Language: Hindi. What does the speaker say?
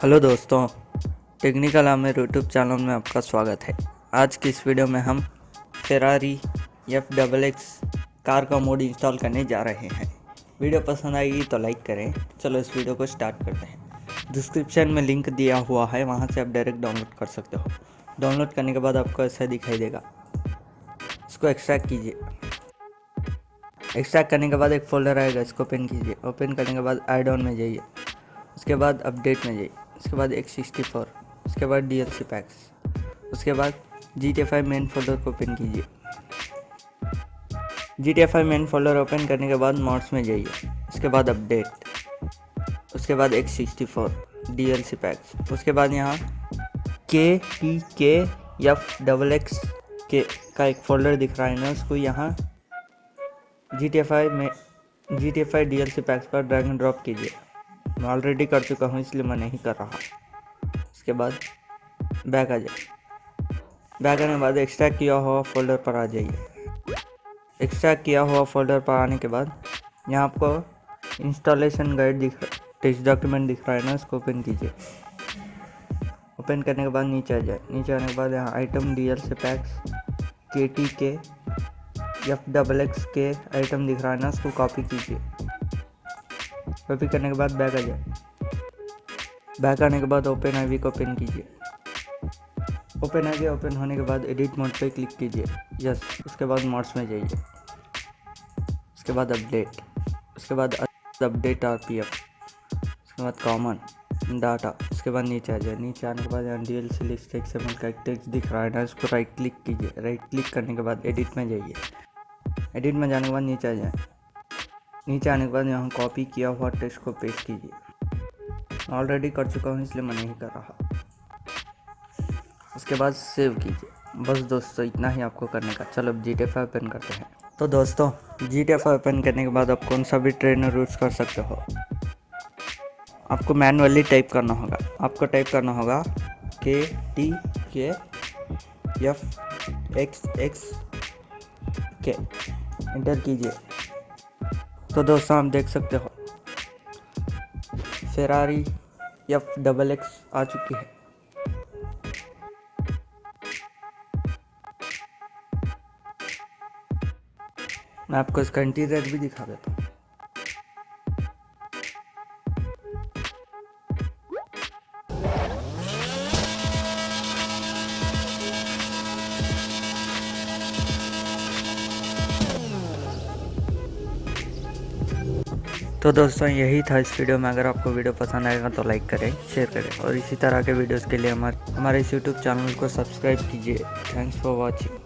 हेलो दोस्तों, टेक्निकल आमिर यूट्यूब चैनल में आपका स्वागत है। आज की इस वीडियो में हम फेरारी Fxx कार का मोड इंस्टॉल करने जा रहे हैं। वीडियो पसंद आएगी तो लाइक करें। चलो इस वीडियो को स्टार्ट करते हैं। डिस्क्रिप्शन में लिंक दिया हुआ है, वहां से आप डायरेक्ट डाउनलोड कर सकते हो। डाउनलोड करने के बाद आपको ऐसा दिखाई देगा। इसको एक्सट्रैक्ट कीजिए। एक्सट्रैक्ट करने के बाद एक फोल्डर आएगा, इसको ओपन कीजिए। ओपन करने के बाद ऐड ऑन में जाइए, उसके बाद अपडेट में जाइए, उसके बाद X64, उसके बाद DLC पैक्स, उसके बाद GTA 5 मेन फोल्डर को ओपन कीजिए। GTA 5 मेन फोल्डर ओपन करने के बाद मॉड्स में जाइए, उसके बाद अपडेट, उसके बाद X64 DLC पैक्स, उसके बाद यहाँ Fxx-K का एक फोल्डर दिख रहा है ना, उसको यहाँ GTA 5 DLC पैक्स पर ड्रैग एंड ड्रॉप कीजिए। मैं ऑलरेडी कर चुका हूँ इसलिए मैं नहीं कर रहा। उसके बाद बैक आ जाए। बैक आने के बाद एक्सट्रैक्ट किया हुआ फोल्डर पर आ जाइए। एक्सट्रैक्ट किया हुआ फोल्डर पर आने के बाद यहाँ आपको इंस्टॉलेशन गाइड टेक्स्ट डॉक्यूमेंट दिख रहा है ना, इसको ओपन कीजिए। ओपन करने के बाद नीचे आ जाए। नीचे आने के बाद यहाँ item DLC PACS KTK Fxx-K item दिख रहा है ना, इसको कॉपी कीजिए। कॉपी करने के बाद बैक आ जाए। बैक आने के बाद ओपन आईवी को ओपन कीजिए। ओपन आईवी ओपन होने के बाद एडिट मोड पे क्लिक कीजिए। यस, उसके बाद मोड्स में जाइए, उसके बाद अपडेट, उसके बाद अपडेट RPF, उसके बाद कॉमन डाटा, उसके बाद नीचे आ जाए। नीचे आने के बाद यहाँ DLC लिस्ट XML का एक टेक्स्ट दिख रहा है ना, इसको राइट क्लिक कीजिए। राइट क्लिक करने के बाद एडिट में जाइए। एडिट में जाने के बाद नीचे आ जाए। नीचे आने के बाद यहाँ कॉपी किया हुआ टेक्स्ट को पेस्ट कीजिए। ऑलरेडी कर चुका हूँ इसलिए मैं नहीं कर रहा। उसके बाद सेव कीजिए। बस दोस्तों, इतना ही आपको करने का। चलो अब GTA 5 ओपन करते हैं। तो दोस्तों, GTA 5 ओपन करने के बाद आप कौन सा भी ट्रेनर यूज़ कर सकते हो। आपको मैनुअली टाइप करना होगा। आपको टाइप करना होगा KTK Fxx-K, एंटर कीजिए। तो दोस्तों, आप देख सकते हो फेरारी Fxx आ चुकी है। मैं आपको इसका इंटीरियर भी दिखा देता हूँ। तो दोस्तों, यही था इस वीडियो में। अगर आपको वीडियो पसंद आएगा तो लाइक करें, शेयर करें और इसी तरह के वीडियोस के लिए हमारे इस यूट्यूब चैनल को सब्सक्राइब कीजिए। Thanks for watching.